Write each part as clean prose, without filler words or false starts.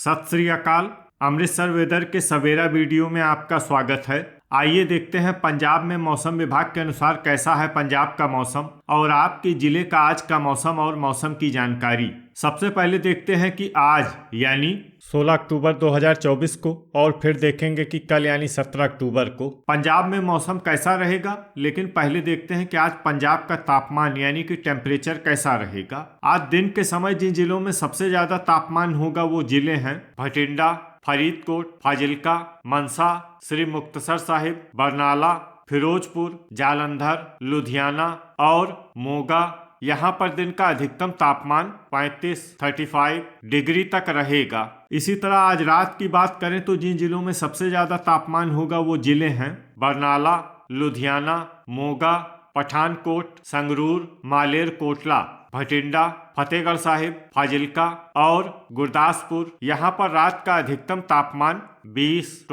सत श्री अकाल। अमृतसर वेदर के सवेरा वीडियो में आपका स्वागत है। आइए देखते हैं पंजाब में मौसम विभाग के अनुसार कैसा है पंजाब का मौसम और आपके जिले का आज का मौसम और मौसम की जानकारी। सबसे पहले देखते हैं कि आज यानी 16 अक्टूबर 2024 को और फिर देखेंगे कि कल यानी 17 अक्टूबर को पंजाब में मौसम कैसा रहेगा। लेकिन पहले देखते हैं कि आज पंजाब का तापमान यानी कि टेम्परेचर कैसा रहेगा। आज दिन के समय जिन जिलों में सबसे ज्यादा तापमान होगा वो जिले हैं भटिंडा, फरीदकोट, फाजिल्का, मनसा, श्री मुक्तसर साहिब, बरनाला, फिरोजपुर, जालंधर, लुधियाना और मोगा। यहाँ पर दिन का अधिकतम तापमान 35 डिग्री तक रहेगा। इसी तरह आज रात की बात करें तो जिन जिलों में सबसे ज्यादा तापमान होगा वो जिले हैं बरनाला, लुधियाना, मोगा, पठानकोट, संगरूर, मालेर कोटला, भटिंडा, फतेहगढ़ साहिब, फाजिल्का और गुरदासपुर। यहाँ पर रात का अधिकतम तापमान 20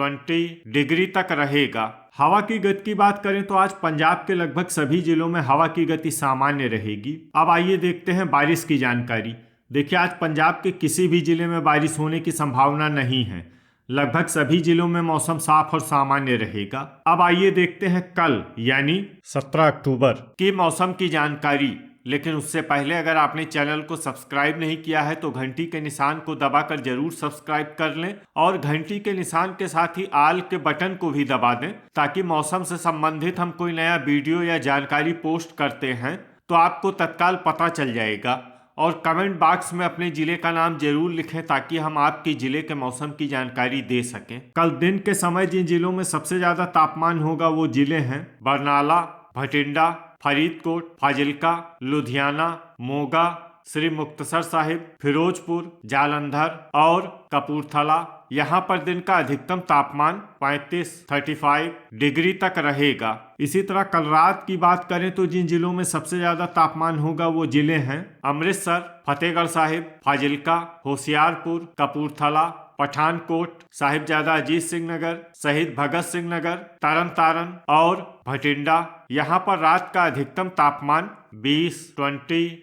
डिग्री तक रहेगा। हवा की गति की बात करें तो आज पंजाब के लगभग सभी जिलों में हवा की गति सामान्य रहेगी। अब आइए देखते हैं बारिश की जानकारी। देखिए आज पंजाब के किसी भी जिले में बारिश होने की संभावना नहीं है। लगभग सभी जिलों में मौसम साफ और सामान्य रहेगा। अब आइए देखते हैं कल यानी 17 अक्टूबर की मौसम की जानकारी। लेकिन उससे पहले अगर आपने चैनल को सब्सक्राइब नहीं किया है तो घंटी के निशान को दबाकर जरूर सब्सक्राइब कर लें और घंटी के निशान के साथ ही आल के बटन को भी दबा दें ताकि मौसम से संबंधित हम कोई नया वीडियो या जानकारी पोस्ट करते हैं तो आपको तत्काल पता चल जाएगा। और कमेंट बॉक्स में अपने जिले का नाम जरूर लिखें ताकि हम आपके जिले के मौसम की जानकारी दे सकें। कल दिन के समय जिन जिलों में सबसे ज्यादा तापमान होगा वो जिले हैं बरनाला, भटिंडा, फरीदकोट, फाजिल्का, लुधियाना, मोगा, श्री मुक्तसर साहिब, फिरोजपुर, जालंधर और कपूरथला। यहाँ पर दिन का अधिकतम तापमान 35 डिग्री तक रहेगा। इसी तरह कल रात की बात करें तो जिन जिलों में सबसे ज्यादा तापमान होगा वो जिले हैं अमृतसर, फतेहगढ़ साहिब, फाजिल्का, होशियारपुर, कपूरथला, पठानकोट, साहिबजादा अजीत सिंह नगर, शहीद भगत सिंह नगर, तरन तारण और भटिंडा। यहाँ पर रात का अधिकतम तापमान 20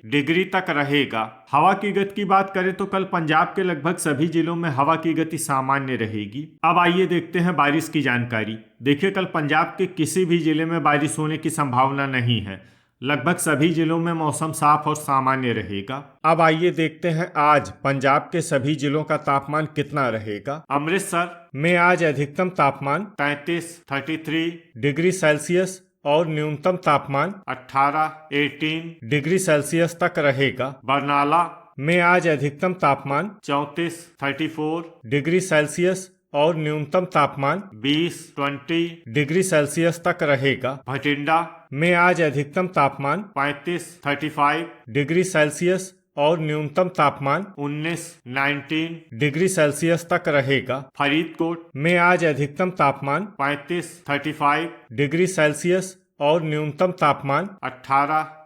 डिग्री तक रहेगा। हवा की गति की बात करें तो कल पंजाब के लगभग सभी जिलों में हवा की गति सामान्य रहेगी। अब आइए देखते हैं बारिश की जानकारी। देखिए कल पंजाब के किसी भी जिले में बारिश होने की संभावना नहीं है। लगभग सभी जिलों में मौसम साफ और सामान्य रहेगा। अब आइए देखते हैं आज पंजाब के सभी जिलों का तापमान कितना रहेगा। अमृतसर में आज अधिकतम तापमान 33 डिग्री सेल्सियस और न्यूनतम तापमान 18 डिग्री सेल्सियस तक रहेगा। बरनाला में आज अधिकतम तापमान 34 डिग्री सेल्सियस और न्यूनतम तापमान 20 डिग्री सेल्सियस तक रहेगा। भटिंडा में आज अधिकतम तापमान 35 डिग्री सेल्सियस और न्यूनतम तापमान 19 डिग्री सेल्सियस तक रहेगा। फरीदकोट में आज अधिकतम तापमान 35 डिग्री सेल्सियस और न्यूनतम तापमान 18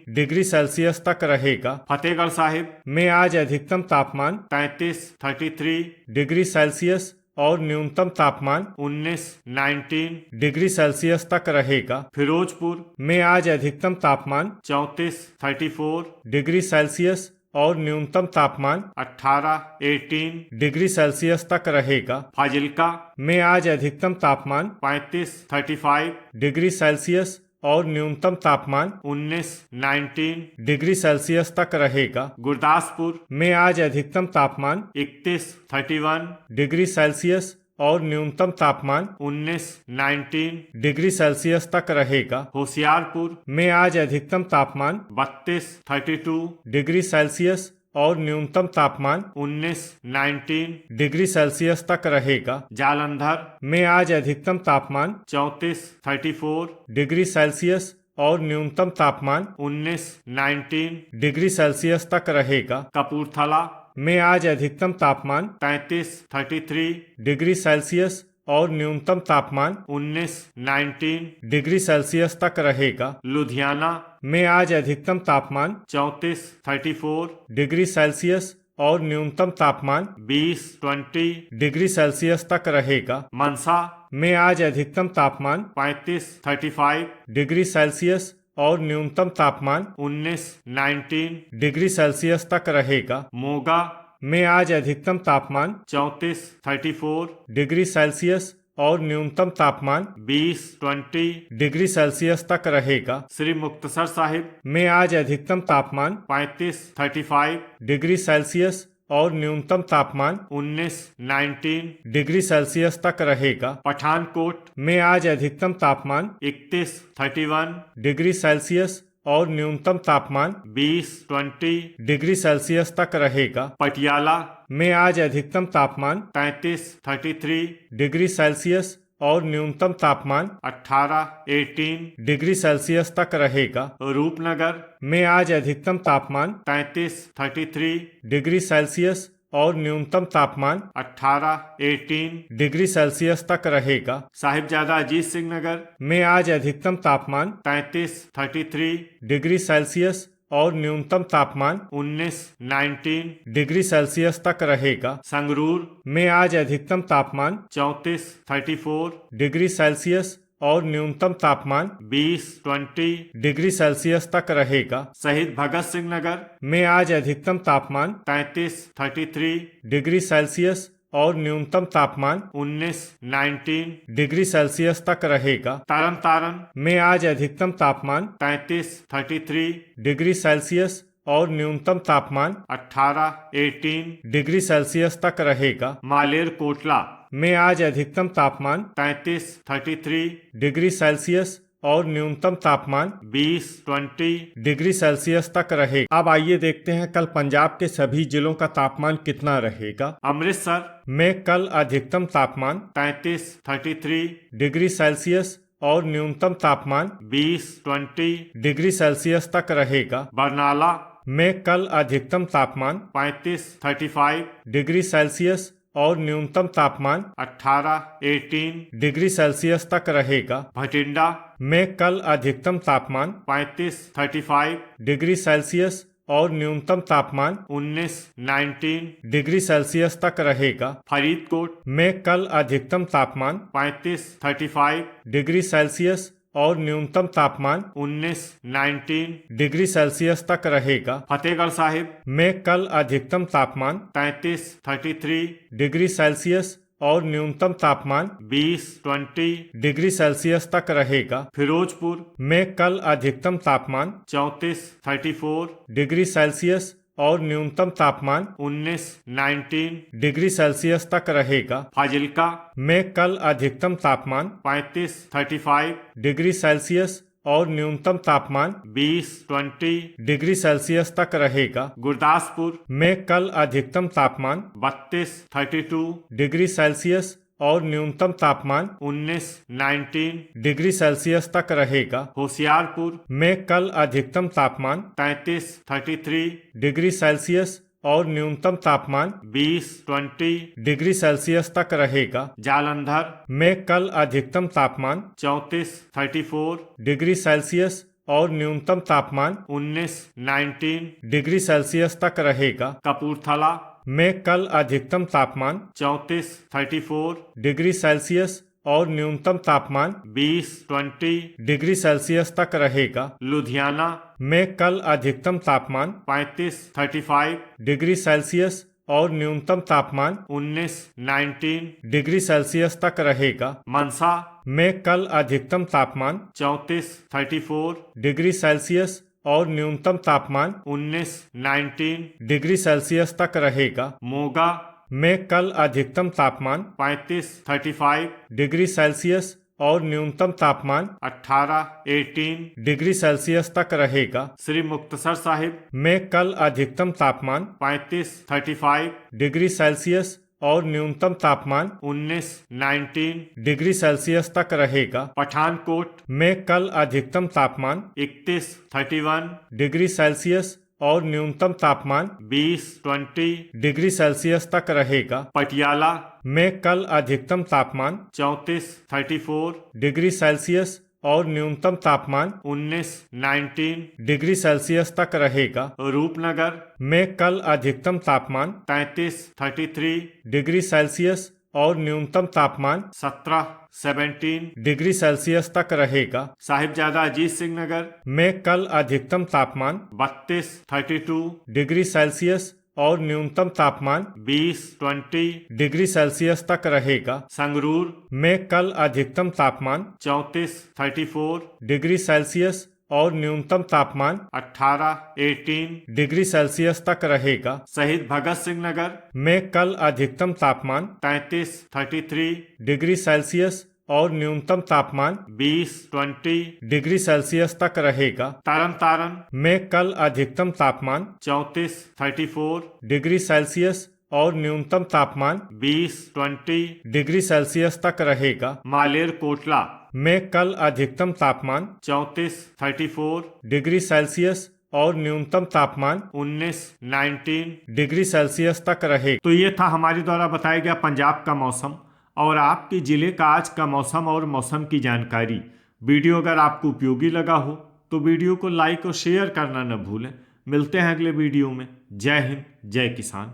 डिग्री सेल्सियस तक रहेगा। फतेहगढ़ साहिब में आज अधिकतम तापमान 33 डिग्री सेल्सियस और न्यूनतम तापमान 19 डिग्री सेल्सियस तक रहेगा। फिरोजपुर में आज अधिकतम तापमान 34 डिग्री सेल्सियस और न्यूनतम तापमान 18 डिग्री सेल्सियस तक रहेगा। फाजिल्का में आज अधिकतम तापमान 35 डिग्री सेल्सियस और न्यूनतम तापमान 19 डिग्री सेल्सियस तक रहेगा। गुरदासपुर में आज अधिकतम तापमान 31 डिग्री सेल्सियस और न्यूनतम तापमान 19 डिग्री सेल्सियस तक रहेगा। होशियारपुर में आज अधिकतम तापमान 32 डिग्री सेल्सियस और न्यूनतम तापमान 19 डिग्री सेल्सियस तक रहेगा। जालंधर में आज अधिकतम तापमान 34 डिग्री सेल्सियस और न्यूनतम तापमान 19 डिग्री सेल्सियस तक रहेगा। कपूरथला में आज अधिकतम तापमान 33 डिग्री सेल्सियस और न्यूनतम तापमान 19 डिग्री सेल्सियस तक रहेगा। लुधियाना में आज अधिकतम तापमान 34 डिग्री सेल्सियस और न्यूनतम तापमान 20 डिग्री सेल्सियस तक रहेगा। मनसा में आज अधिकतम तापमान 35 डिग्री सेल्सियस और न्यूनतम तापमान 19 डिग्री सेल्सियस तक रहेगा। मोगा में आज अधिकतम तापमान 34 डिग्री सेल्सियस और न्यूनतम तापमान 20 डिग्री सेल्सियस तक रहेगा। श्री मुक्तसर साहिब में आज अधिकतम तापमान 35 डिग्री सेल्सियस और न्यूनतम तापमान 19 डिग्री सेल्सियस तक रहेगा। पठानकोट में आज अधिकतम तापमान 31 डिग्री सेल्सियस और न्यूनतम तापमान 20 डिग्री सेल्सियस तक रहेगा। पटियाला में आज अधिकतम तापमान 33 डिग्री सेल्सियस और न्यूनतम तापमान 18 डिग्री सेल्सियस तक रहेगा। रूपनगर में आज अधिकतम तापमान 33 डिग्री सेल्सियस और न्यूनतम तापमान 18 डिग्री सेल्सियस तक रहेगा। साहिबजादा अजीत सिंह नगर में आज अधिकतम तापमान 33 डिग्री सेल्सियस और न्यूनतम तापमान 19 डिग्री सेल्सियस तक रहेगा। संगरूर में आज अधिकतम तापमान 34 डिग्री सेल्सियस और न्यूनतम तापमान 20 डिग्री सेल्सियस तक रहेगा। शहीद भगत सिंह नगर में आज अधिकतम तापमान 33 डिग्री सेल्सियस और न्यूनतम तापमान 19 डिग्री सेल्सियस तक रहेगा। तरन तारण में आज अधिकतम तापमान 33 डिग्री सेल्सियस और न्यूनतम तापमान 18 डिग्री सेल्सियस तक रहेगा। मालेर कोटला में आज अधिकतम तापमान 33 डिग्री सेल्सियस और न्यूनतम तापमान 20 डिग्री सेल्सियस तक रहेगा। अब आइए देखते हैं कल पंजाब के सभी जिलों का तापमान कितना रहेगा। अमृतसर में कल अधिकतम तापमान 33 डिग्री सेल्सियस और न्यूनतम तापमान 20 डिग्री सेल्सियस तक रहेगा। बरनाला में कल अधिकतम तापमान 35 डिग्री सेल्सियस और न्यूनतम तापमान 18 डिग्री सेल्सियस तक रहेगा। भटिंडा में कल अधिकतम तापमान 35 डिग्री सेल्सियस और न्यूनतम तापमान 19 डिग्री सेल्सियस तक रहेगा। फरीदकोट में कल अधिकतम तापमान 35 डिग्री सेल्सियस और न्यूनतम तापमान 19 डिग्री सेल्सियस तक रहेगा। फतेहगढ़ साहिब में कल अधिकतम तापमान 33 डिग्री सेल्सियस और न्यूनतम तापमान 20 डिग्री सेल्सियस तक रहेगा। फिरोजपुर में कल अधिकतम तापमान 34 डिग्री सेल्सियस और न्यूनतम तापमान 19 डिग्री सेल्सियस तक रहेगा। फाजिल्का में कल अधिकतम तापमान 35 डिग्री सेल्सियस और न्यूनतम तापमान 20 डिग्री सेल्सियस तक रहेगा। गुरदासपुर में कल अधिकतम तापमान 32 डिग्री सेल्सियस और न्यूनतम तापमान 19 डिग्री सेल्सियस तक रहेगा। होशियारपुर में कल अधिकतम तापमान 33 डिग्री सेल्सियस और न्यूनतम तापमान 20 डिग्री सेल्सियस तक रहेगा। जालंधर में कल अधिकतम तापमान 34 डिग्री सेल्सियस और न्यूनतम तापमान 19 डिग्री सेल्सियस तक रहेगा। कपूरथला में कल अधिकतम तापमान 34 डिग्री सेल्सियस और न्यूनतम तापमान 20 डिग्री सेल्सियस तक रहेगा। लुधियाना में कल अधिकतम तापमान 35 डिग्री सेल्सियस और न्यूनतम तापमान 19 डिग्री सेल्सियस तक रहेगा। मनसा में कल अधिकतम तापमान 34 डिग्री सेल्सियस और न्यूनतम तापमान 19 डिग्री सेल्सियस तक रहेगा। मोगा में कल अधिकतम तापमान 35 डिग्री सेल्सियस और न्यूनतम तापमान 18 डिग्री सेल्सियस तक रहेगा। श्री मुक्तसर साहिब में कल अधिकतम तापमान 35 डिग्री सेल्सियस और न्यूनतम तापमान 19 डिग्री सेल्सियस तक रहेगा। पठानकोट में कल अधिकतम तापमान 31 डिग्री सेल्सियस और न्यूनतम तापमान 20 डिग्री सेल्सियस तक रहेगा। पटियाला में कल अधिकतम तापमान 34 डिग्री सेल्सियस और न्यूनतम तापमान 19 डिग्री सेल्सियस तक रहेगा। रूपनगर में कल अधिकतम तापमान 33 डिग्री सेल्सियस और न्यूनतम तापमान 17 डिग्री सेल्सियस तक रहेगा। साहिबजादा अजीत सिंह नगर में कल अधिकतम तापमान 32 डिग्री सेल्सियस और न्यूनतम तापमान 20 डिग्री सेल्सियस तक रहेगा। संगरूर में कल अधिकतम तापमान 34 डिग्री सेल्सियस और न्यूनतम तापमान 18 डिग्री सेल्सियस तक रहेगा। शहीद भगत सिंह नगर में कल अधिकतम तापमान 33 डिग्री सेल्सियस और न्यूनतम तापमान 20 डिग्री सेल्सियस तक रहेगा। तरन तारण में कल अधिकतम तापमान 34 डिग्री सेल्सियस और न्यूनतम तापमान 20 डिग्री सेल्सियस तक रहेगा। मालेर कोटला में कल अधिकतम तापमान 34 डिग्री सेल्सियस और न्यूनतम तापमान 19 डिग्री सेल्सियस तक रहेगा। तो ये था हमारे द्वारा बताया गया पंजाब का मौसम और आपके जिले का आज का मौसम और मौसम की जानकारी। वीडियो अगर आपको उपयोगी लगा हो तो वीडियो को लाइक और शेयर करना न भूलें। मिलते हैं अगले वीडियो में। जय हिंद, जय किसान।